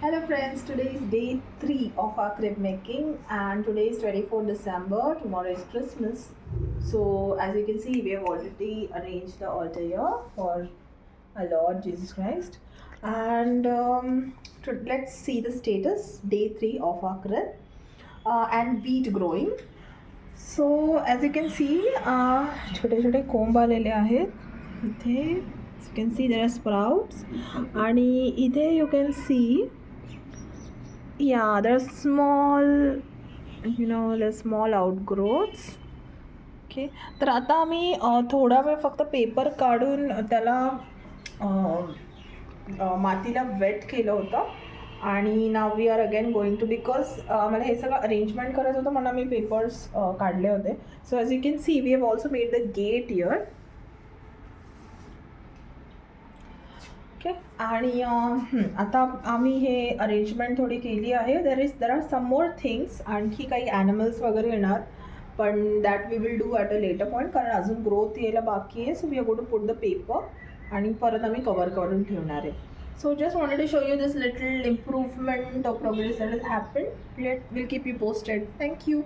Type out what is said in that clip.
Hello friends, today is day 3 of our crib making and today is 24 December, tomorrow is Christmas. So as you can see we have already arranged the altar here for our Lord Jesus Christ and let's see the status, day 3 of our crib and wheat growing. So as you can see छोटे छोटे कोंब आलेले आहेत इथे. You can see there are sprouts आणि इथे you can see there are small the small outgrowths. Okay, तर आता आम्ही थोडा वेळ फक्त पेपर काढून त्याला मातीला वेट केलं होतं आणि now we are again going to because मला हे सगळं अरेंजमेंट करायचं होतं म्हणून मी पेपर्स काढले होते. So as you can see we have also made the gate ear. Okay, आणि आता आम्ही हे अरेंजमेंट थोडी केली आहे. There are some more things, आणखी काही ॲनिमल्स वगैरे येणार पण that we will do at a later point कारण अजून ग्रोथ यायला बाकी आहे. So we are go to put the paper आणि परत आम्ही कवर करून ठेवणार आहे. So just wanted to show you this little improvement or progress that has happened. We'll keep you posted. Thank you.